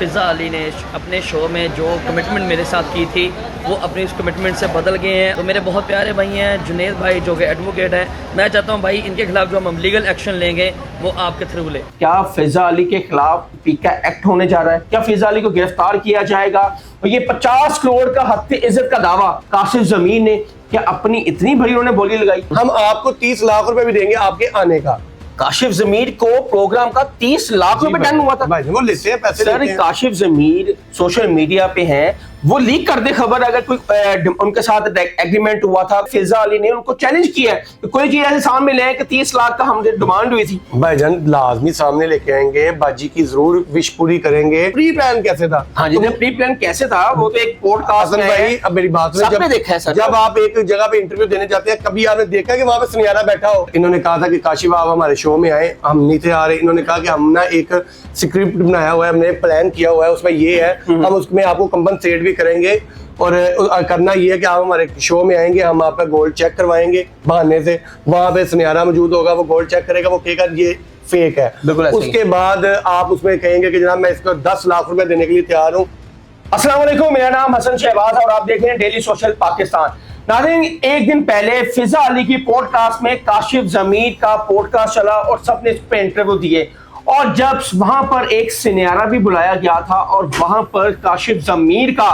फ़िज़ा अली ने अपने शो में जो कमिटमेंट मेरे साथ की थी वो अपनी उस कमिटमेंट से बदल गए हैं। तो मेरे बहुत प्यारे भाई हैं जुनेद भाई जो कि एडवोकेट हैं, मैं चाहता हूं भाई इनके खिलाफ जो हम लीगल एक्शन लेंगे वो आपके थ्रू ले। क्या फ़िज़ा अली के खिलाफ पीका एक्ट होने जा रहा है? क्या फ़िज़ा अली को गिरफ्तार किया जाएगा? और ये 50 करोड़ का हत्या इज्जत का दावा काशिफ ज़मीर ने क्या अपनी इतनी बड़ी उन्होंने बोली लगाई? हम आपको 30 लाख रुपए भी देंगे आपके आने का। काशिफ ज़मीर को प्रोग्राम का 30 लाख रुपए डन हुआ था। भाई वो लेते हैं पैसे सर, काशिफ ज़मीर सोशल मीडिया पे हैं, वो लीक कर दे खबर अगर कोई उनके साथ एग्रीमेंट हुआ था। फ़िज़ा अली ने उनको चैलेंज किया है कि कोई चीज ऐसे सामने ले आए कि 30 लाख का हमसे डिमांड हुई थी। भाईजान लाजमी सामने लेके आएंगे, बाजी की जरूर विश पूरी करेंगे। प्री प्लान कैसे था? हाँ जी, प्री प्लान कैसे था वो तो एक पॉडकास्ट में भाई अब मेरी बात सुनो, सबने देखा है सर। जब आप एक जगह पे इंटरव्यू देने जाते हैं, कभी आपने देखा कि वहां पे सुनियारा बैठा हो? इन्होंने कहा था कि काशिफ आप हमारे शो में आए, हम नहीं थे आ रहे। इन्होंने कहा कि हम ना एक स्क्रिप्ट बनाया हुआ है, हमने प्लान किया हुआ है, उसमें ये है, हम उसमें आपको कंपनसेट भी करेंगे और करना ये है कि आप हमारे शो में आएंगे, हम आपका गोल्ड चेक करवाएंगे बहाने से। वहां पे सुनियारा मौजूद होगा, वो गोल्ड चेक करेगा, वो कहेगा ये फेक है। उसके बाद आप उसमें कहेंगे कि जनाब मैं इसको 10 लाख रुपए देने के लिए तैयार हूँ। अस्सलाम वालेकुम, मेरा नाम हसन शहबाज और आप देख रहे हैं डेली सोशल पाकिस्तान। नाज़रीन, एक दिन पहले फ़िज़ा अली की पॉडकास्ट में काशिफ ज़मीर का पॉडकास्ट चला और सबने इस पर इंटरव्यू दिए और जब वहां पर एक सुनियारा भी बुलाया गया था और वहां पर काशिफ ज़मीर का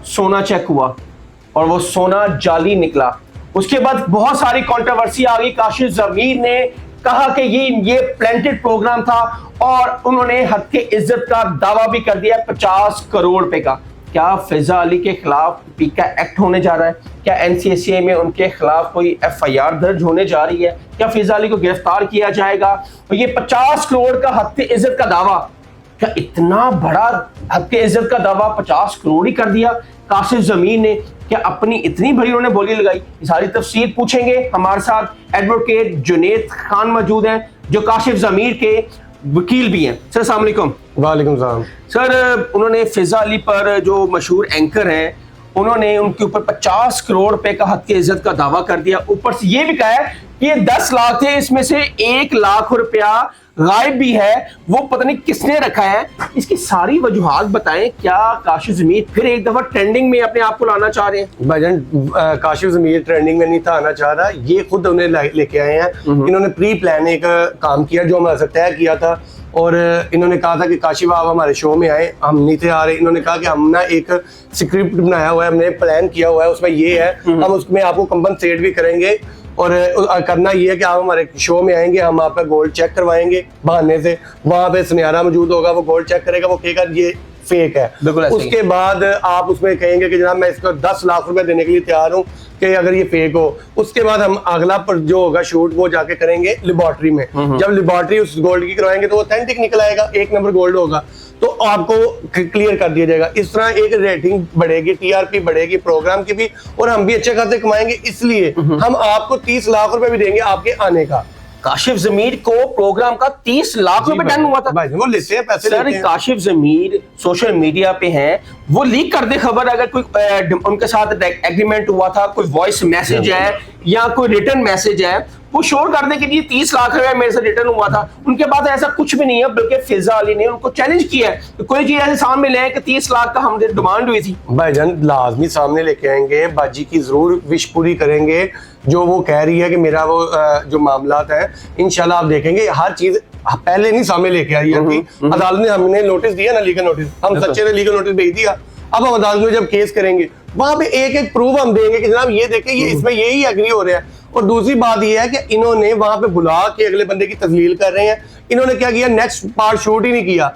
सोना चेक हुआ और वो सोना जाली निकला। उसके बाद बहुत सारी कंट्रोवर्सी आ गई। काशिफ ज़मीर ने कहा कि ये प्लांटेड प्रोग्राम था और उन्होंने हद के इज्जत का दावा भी कर दिया 50 करोड़ रुपए का। क्या फ़िज़ा अली के खिलाफ पीका एक्ट होने जा रहा है? क्या NCCA में उनके खिलाफ कोई FIR दर्ज होने जा रही है? क्या फ़िज़ा अली को गिरफ्तार किया जाएगा? और ये 50 करोड़ का हद के इज्जत का दावा, क्या इतना बड़ा हद के इज्जत का दावा 50 करोड़ ही कर दिया काशिफ ज़मीर ने? क्या अपनी इतनी बड़ी उन्होंने बोली लगाई? ये सारी तफसीर पूछेंगे। हमारे साथ एडवोकेट जुनेद खान मौजूद हैं जो काशिफ ज़मीर के वकील भी हैं। सर अस्सलाम वालेकुम। वालेकुम सलाम। सर, उन्होंने फ़िज़ा अली पर जो मशहूर एंकर हैं उन्होंने उनके ऊपर 50 करोड़ रुपए का हद के इज्जत का दावा कर दिया। ऊपर से ये भी कहा है कि ये 10 लाख थे, इसमें से 1 लाख रुपया गायब भी है, वो पता नहीं किसने रखा है। इसकी सारी वजूहात बताएं। क्या काशिफ ज़मीर फिर एक दफा ट्रेंडिंग में अपने आप को लाना चाह रहे हैं? भाईजान काशिफ ज़मीर ट्रेंडिंग में नहीं था आना चाह रहा, ये खुद उन्हें लेके आए हैं। इन्होंने प्री प्लान एक काम किया जो हमारे साथ तय किया था और इन्होंने कहा था कि काशिफ आप हमारे शो में आए, हम नहीं थे आ रहे। इन्होंने कहा कि हम ना एक स्क्रिप्ट बनाया हुआ है, हमने प्लान किया हुआ है, उसमें ये है, हम उसमें आपको कंपनसेट भी करेंगे और करना ये है कि आप हमारे शो में आएंगे, हम आपका गोल्ड चेक करवाएंगे बहाने से। वहां पे सुनियारा मौजूद होगा, वो गोल्ड चेक करेगा, वो कहेगा ये फेक है। उसके बाद आप उसमें कहेंगे कि जनाब मैं इसको 10 लाख रुपए देने के लिए तैयार हूँ कि अगर ये फेक हो। उसके बाद हम अगला पर जो होगा शूट वो जाके करेंगे लेबोरेटरी में। जब लेबोरेटरी उस गोल्ड की करवाएंगे तो ऑथेंटिक निकल आएगा, 1 नंबर गोल्ड होगा, तो आपको क्लियर कर दिया जाएगा। इस तरह एक रेटिंग बढ़ेगी, TRP बढ़ेगी प्रोग्राम की भी, और हम भी अच्छे खासे कमाएंगे। इसलिए हम आपको 30 लाख रुपए भी देंगे आपके आने का। काशिफ ज़मीर को प्रोग्राम का 30 लाख रुपए डन हुआ था। भाई वो लेते हैं पैसे। सर, काशिफ ज़मीर सोशल मीडिया पे हैं, वो लीक कर दे खबर अगर कोई उनके साथ एग्रीमेंट हुआ था, कोई वॉइस मैसेज है या कोई रिटर्न मैसेज है, वो शोर कर दे कि ये 30 लाख रुपए मेरे से रिटर्न हुआ था। उनके बाद ऐसा कुछ भी नहीं है, बल्कि फ़िज़ा अली ने उनको चैलेंज किया है कि कोई चीज ऐसे सामने ले आए कि 30 लाख का हमसे डिमांड हुई थी। भाईजान लाजमी सामने लेके आएंगे, बाजी की जरूर विश पूरी करेंगे। जो वो कह रही है कि मेरा वो जो मामलात है इंशाल्लाह आप देखेंगे, हर चीज पहले नहीं सामने लेके आई है। अदालत ने हमने नोटिस दिया ना, लीगल नोटिस, हम सच्चे ने लीगल नोटिस भेज दिया। अब हम अदालत में जब केस करेंगे वहां पे एक एक प्रूफ हम देंगे कि जनाब ये देखें, ये इसमें यही एग्री हो रहा है। और दूसरी बात ये है कि इन्होंने वहां पे बुला के अगले बंदे की तस्लील कर रहे हैं। इन्होंने क्या किया, नेक्स्ट पार्ट शूट ही नहीं किया,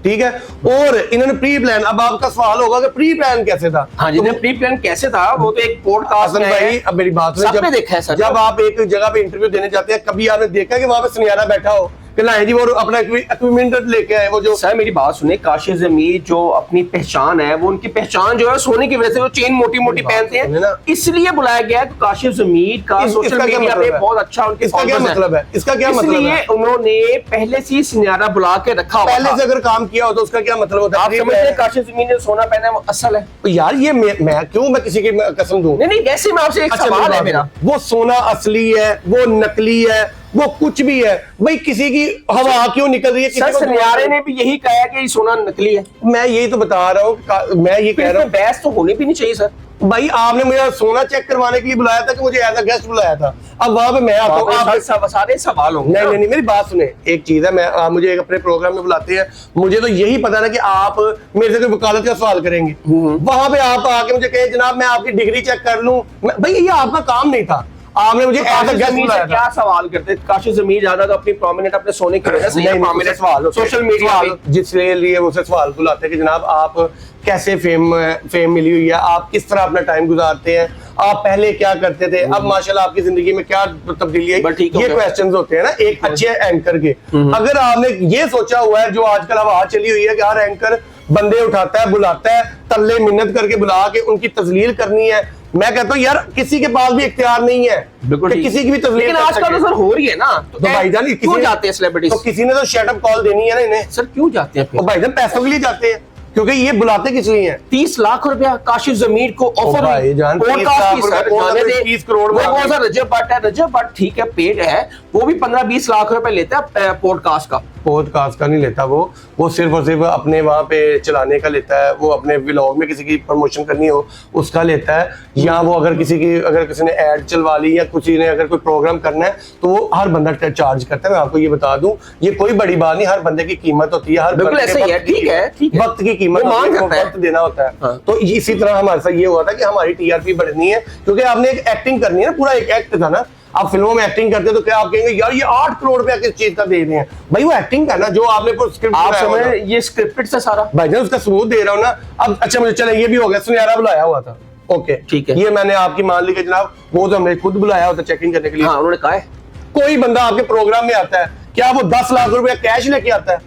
ठीक है। और इन्होंने प्री प्लान, अब आपका सवाल होगा कि प्री प्लान कैसे था? हाँ जी, तो प्री प्लान कैसे था वो तो एक पॉडकास्ट में भाई अब मेरी बात सुनो, सबने देखा है सर। जब आप एक जगह पे इंटरव्यू देने जाते हैं, कभी आपने देखा कि वहां पे सुनियारा बैठा हो कि ना जी वो अपना इक्विपमेंट लेके आए? वो जो सर मेरी बात सुने, काशिफ ज़मीर जो अपनी पहचान है, वो उनकी पहचान जो है सोने की वजह से वो चेन मोटी मोटी पहनते हैं, इसलिए बुलाया गया है। काशिफ ज़मीर का सोशल मीडिया पे बहुत अच्छा उनके इसका क्या मतलब है? इसका क्या मतलब है? इसलिए उन्होंने पहले से ही सुनियारा बुला के रखा, पहले से अगर काम किया हो तो उसका क्या मतलब होता है? आप समझते हैं काशिफ ज़मीर ने सोना पहना है वो असल है? यार ये मैं क्यों मैं किसी की कसम दूं? नहीं, वैसे मैं आपसे एक सवाल है मेरा, वो सोना असली है, वो नकली है, वो कुछ भी है भाई, किसी की हवा क्यों निकल रही है, सर किसी को सनियारे ने भी यही कहा है कि ये सोना नकली है। मैं यही तो बता रहा हूँ, मैं ये कह रहा हूँ बहस तो होनी भी नहीं चाहिए सर। भाई आपने मुझे सोना चेक करवाने के लिए बुलाया था कि मुझे एज अ गेस्ट बुलाया था, अब वहां पे मैं आता हूँ, आप सारे सवाल होंगे। नहीं नहीं नहीं, मेरी बात सुने, एक चीज है, मैं आप मुझे एक अपने प्रोग्राम में बुलाते हैं, मुझे तो यही पता ना कि आप मेरे से कोई वकालत का सवाल करेंगे, वहां पे आप आके मुझे कहे जनाब मैं आपकी डिग्री चेक कर लूं, भाई ये आपका काम नहीं था, आपने मुझे एज अ गेस्ट बुलाया था। क्या सवाल करते? काशिफ जमीर ज्यादा तो अपनी प्रोमिनेंट अपने सोने की वजह से प्रोमिनेंट सवाल सोशल मीडिया पे जिसके लिए उसे सवाल बुलाते हैं कि जनाब आप कैसे फेम मिली हुई है, आप किस तरह अपना टाइम गुजारते हैं, आप पहले क्या करते थे, अब माशाल्लाह आपकी जिंदगी में क्या तब्दीली आई, ये क्वेश्चंस होते हैं ना एक अच्छे एंकर के। अगर आपने ये सोचा हुआ है, जो आजकल हवा चली हुई है कि हर एंकर बंदे उठाता है, बुलाता है, तल्ले मिन्नत करके बुला के उनकी तजलील करनी है, मैं कहता हूँ यार किसी के पास भी इख्तियार नहीं है कि किसी की भी तस्वीर। लेकिन आजकल तो सर हो रही है ना, तो भाईजान क्यों जाते हैं सेलिब्रिटीज? तो किसी ने तो शट अप कॉल देनी है ना इन्हें। सर क्यों जाते हैं? तो भाईजान पैसों के लिए जाते हैं, क्योंकि ये बुलाते किस लिए हैं? 30 लाख रुपया काशिफ जमीर को ऑफर भाईजान 30 करोड़ रजब भट्ट है, रजब भट्ट ठीक है पेड है, वो भी 15-20 लाख रुपए लेता है पॉडकास्ट का। पॉडकास्ट का नहीं लेता, वो सिर्फ और सिर्फ अपने वहां पे चलाने का लेता है, वो अपने व्लॉग में किसी की प्रमोशन करनी हो उसका लेता है, या वो अगर किसी ने ऐड चलवा ली या किसी ने अगर कोई प्रोग्राम करना है तो वो हर बंदा चार्ज करता है। मैं आपको ये बता दूं, ये कोई बड़ी बात नहीं, हर बंदे की कीमत होती है, हर बिल्कुल ऐसे ही है, ठीक है वक्त की कीमत वक्त देना होता है। हाँ। तो इसी तरह हमारे साथ ये हुआ था कि हमारी टीआरपी बढ़नी है, क्योंकि आपने एक एक्टिंग करनी है ना, पूरा एक एक्ट था ना, आप फिल्मों में एक्टिंग करते हो तो क्या आप कहेंगे यार ये 8 करोड़ रुपया किस चीज का दे रहे हैं, भाई वो एक्टिंग का ना, जो आपने स्क्रिप्ट आप समझ, ये स्क्रिप्टेड से सारा भाईजान उसका सबूत दे रहा हूँ ना। अब अच्छा मुझे चले ये भी हो गया, सुनहरा बुलाया हुआ था, ओके ठीक है, ये मैंने आपकी मान ली कि जनाब वो तो हमने खुद बुलाया होता चेकिंग करने के लिए। हाँ उन्होंने कहा है कोई बंदा आपके प्रोग्राम में आता है, क्या वो 10 लाख रुपया कैश लेके आता है?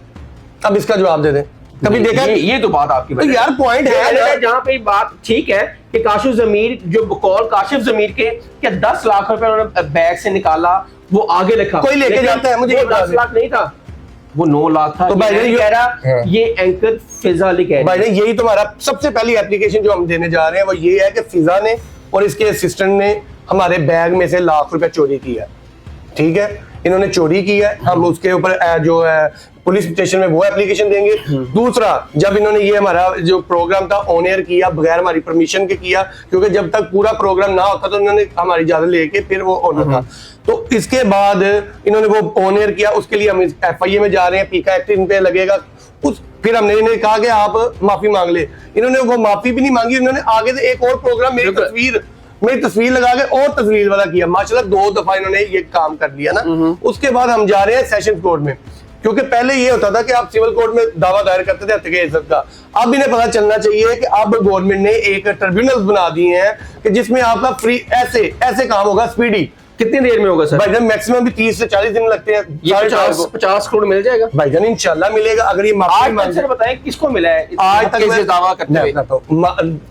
अब इसका जवाब दे दें, कभी देखा? ये तो बात आपकी तो यार पॉइंट है जहाँ पे बात ठीक है कि काशिफ जमीर जो बकौल काशिफ जमीर के क्या 10 लाख रुपए उन्होंने बैग से निकाला, वो आगे लिखा कोई लेके जाता है, मुझे 10 लाख नहीं था, वो 9 लाख था। तो भाई ये कह रहा ये एंकर फिजा अली कह भाई यही तुम्हारा सबसे पहली एप्लीकेशन जो हम देने जा रहे हैं वो ये है कि फिजा ने और इसके असिस्टेंट ने हमारे बैग में से लाख रुपए चोरी किया, ठीक है, इन्होंने चोरी की है, हम उसके ऊपर जो है पुलिस स्टेशन में वो एप्लीकेशन देंगे। दूसरा, जब इन्होंने ये हमारा जो प्रोग्राम था ऑन एयर किया बगैर हमारी परमिशन के किया, क्योंकि जब तक पूरा प्रोग्राम ना होता तो इन्होंने हमारी इजाजत लेके फिर वो होना था, तो इसके बाद इन्होंने वो ऑन एयर किया, उसके लिए हम FIA में जा रहे हैं, पीका एक्ट इन पे लगेगा। फिर हमने इन्हें कहा कि आप माफी मांग ले, इन्होंने वो माफी भी नहीं मांगी, इन्होंने आगे से एक और प्रोग्राम मेरी तस्वीर लगा के और तस्वीर वाला किया, माशाल्लाह 2 दफा इन्होंने ये काम कर लिया ना। उसके बाद हम जा रहे हैं सेशन कोर्ट में, क्योंकि पहले ये होता था कि आप सिविल कोर्ट में दावा दायर करते थे हत्या की इज्जत का, अब इन्हें पता चलना चाहिए कि अब गवर्नमेंट ने एक ट्रिब्यूनल बना दिए हैं कि जिसमें आपका फ्री ऐसे काम होगा स्पीडी। कितनी देर में होगा सर? भाईजान मैक्सिमम भी 30 से 40 दिन लगते हैं। ये 50 करोड़ मिल जाएगा भाईजान? इंशाल्लाह मिलेगा, अगर ये आज तक बताएं किसको मिला है आज तक दावा करते हुए?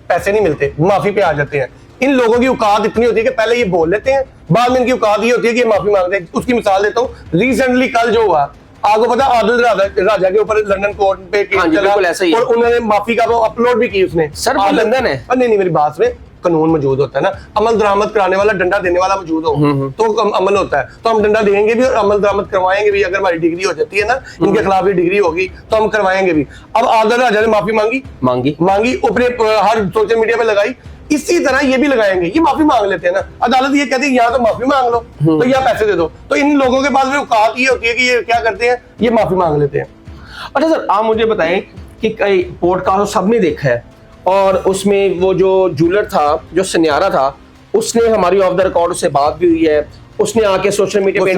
पैसे नहीं मिलते, माफी पे आ जाते हैं। इन लोगों की औकात इतनी होती है कि पहले ये बोल लेते हैं, बाद में इनकी औकात ये होती है कि ये माफी मांगते हैं। उसकी मिसाल देता हूँ, रिसेंटली कल जो हुआ आपको पता, आदिल राजा के ऊपर लंदन कोर्ट पे केस चला और उन्होंने माफी का वो अपलोड भी की उसने। सर वो लंदन है? नहीं मेरी बात में कानून मौजूद होता है ना, अमल दरामद कराने वाला डंडा देने वाला मौजूद हो तो अमल होता है, तो हम डंडा देंगे भी और अमल दरामद करवाएंगे भी। अगर हमारी डिग्री हो जाती है ना, इनके खिलाफ भी डिग्री होगी तो हम करवाएंगे भी। अब आदिल राजा ने माफी मांगी अपने हर सोशल मीडिया पे लगाई, इसी तरह ये भी लगाएंगे, ये माफी मांग लेते हैं ना, अदालत ये कहती है यहाँ तो माफी मांग लो तो या पैसे दे दो, तो इन लोगों के पास भी औकात ये होती है कि ये क्या करते हैं, ये माफी मांग लेते हैं। अच्छा सर आप मुझे बताएं कि कई पॉडकास्ट सबने देखा है और उसमें वो जो जूलर था, जो सुनहरा था, उसने हमारी ऑफ द रिकॉर्ड से बात भी हुई है, उसने आके सोशल मीडिया पे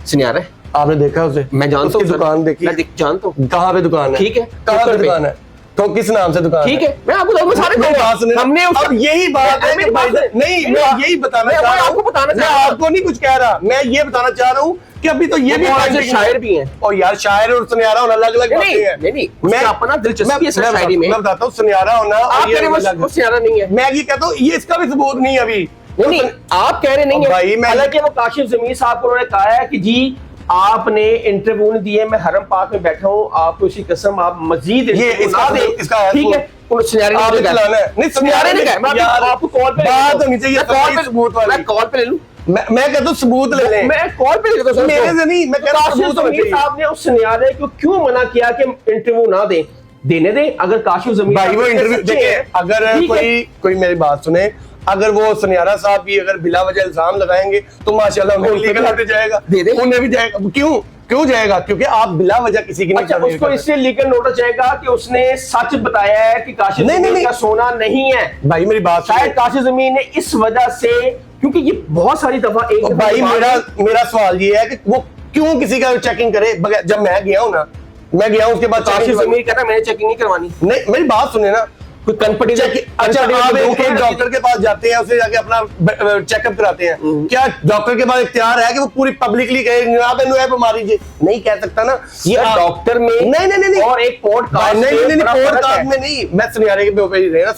सुनहरा आपने देखा उसे? मैं जानता हूँ, दुकान देखी, मैं जानता हूँ कहाँ पे दुकान है, ठीक है, कहाँ पे दुकान है, तो किस नाम से दुकान? ठीक है, मैं आपको हमने अब यही बात है नहीं, मैं यही बताना चाह रहा हूँ, मैं आपको नहीं कुछ कह रहा, मैं ये बताना चाह रहा हूँ कि अभी तो ये भी शायर भी हैं। और यार शायर और सुनहरा होना अलग अलग बातें हैं। नहीं मैं अपना दिलचस्पी है शायरी में, मैं बताता हूँ सुनहरा होना और सुनहरा नहीं है। मैं ये कहता हूँ ये इसका भी सबूत नहीं है अभी। नहीं आप कह रहे नहीं है, हालांकि वो काशिफ जमीर साहब को उन्होंने कहा है कि जी आपने इंटरव्यू नहीं दिए, मैं हरम पाक में बैठा हूँ, आपको इसी कसम आप मजीद ये इसका ठीक है। सुनहरे ने कहा, मैं आपको कॉल पे बात होनी चाहिए, मैं कॉल पे ले लूं, मैं कहता हूँ सबूत ले लें। मैं कॉल पे लेता हूं, मेरे से नहीं, मैं कह रहा हूं काशिफ सबूत होना जमीर चाहिए। साहब ने उस सिनेरियो को क्यों मना किया कि इंटरव्यू ना दें? देने दें। अगर काशिफ जमीर भाई वो साहब इंटरव्यू सच्चे देखे, हैं, अगर ठीक है। कोई मेरी बात सुने, अगर वो सुनियारा साहब भी अगर बिला वजह इल्जाम लगाएंगे तो माशाल्लाह उन्हें लीगल हट जाएगा, दे दे। उन्हें भी जाएगा। क्यों जाएगा? क्योंकि आप बिला वजह किसी की नहीं अच्छा, कर उसको इससे लीगल नोटिस जाएगा कि उसने सच बताया है कि काशिफ नहीं, जमीर नहीं, का सोना नहीं है। भाई मेरी बात सुनिए। शायद काशिफ जमीर ने इस वजह से, क्योंकि ये बहुत सारी दफा एक और दफा भाई की बात है। मेरा सवाल ये है कि वो क्यों किसी का चेकिंग करे बगैर? जब मैं गया हूं ना, मैं गया हूं उसके बाद काशिफ checking जमीर कहता है मैंने चेकिंग नहीं करवानी। नहीं, मेरी बात सुने ना। कोई कंपनी अच्छा, आप एक डॉक्टर के पास जाते हैं, उससे जाके अपना चेकअप कराते हैं, क्या डॉक्टर के पास इख्तियार है कि वो पूरी पब्लिकली कहे जनाब इन्हें है बीमारी जी? नहीं कह सकता ना ये डॉक्टर में नहीं और एक पॉडकास्ट नहीं पॉडकास्ट में नहीं, मैं सुनियारे के ऊपर ही रहे ना।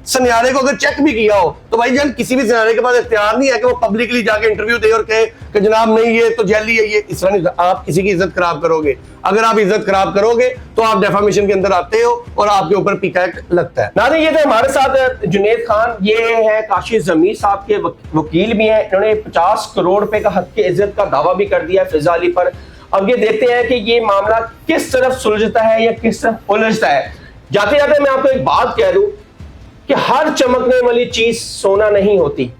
सुनियारे को अगर चेक भी किया हो तो भाई जान किसी भी सुनियारे के पास इख्तियार नहीं है कि वो पब्लिकली जाके इंटरव्यू दे और कहे कि जनाब नहीं ये तो जैली है, ये इस तरह नहीं। आप किसी की इज्जत खराब करोगे। अगर आप इज्जत खराब करोगे तो आप डेफामेशन के अंदर आते हो और आपके ऊपर पीका लगता है। नाज़रीन, ये थे हमारे साथ जुनैद खान, ये है काशिफ जमीर साहब के वकील भी हैं। इन्होंने 50 करोड़ रुपए का हक के इज्जत का दावा भी कर दिया फिजा अली पर। अब ये देखते हैं कि ये मामला किस तरफ सुलझता है या किस तरफ उलझता है। जाते जाते मैं आपको एक बात कह दूं कि हर चमकने वाली चीज सोना नहीं होती,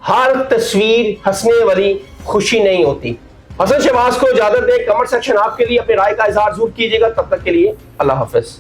हर तस्वीर हंसने वाली खुशी नहीं होती। हसन शहबाज को इजाजत दे। कमेंट सेक्शन आपके लिए अपनी राय का इजहार जरूर कीजिएगा। तब तक के लिए अल्लाह हाफिज।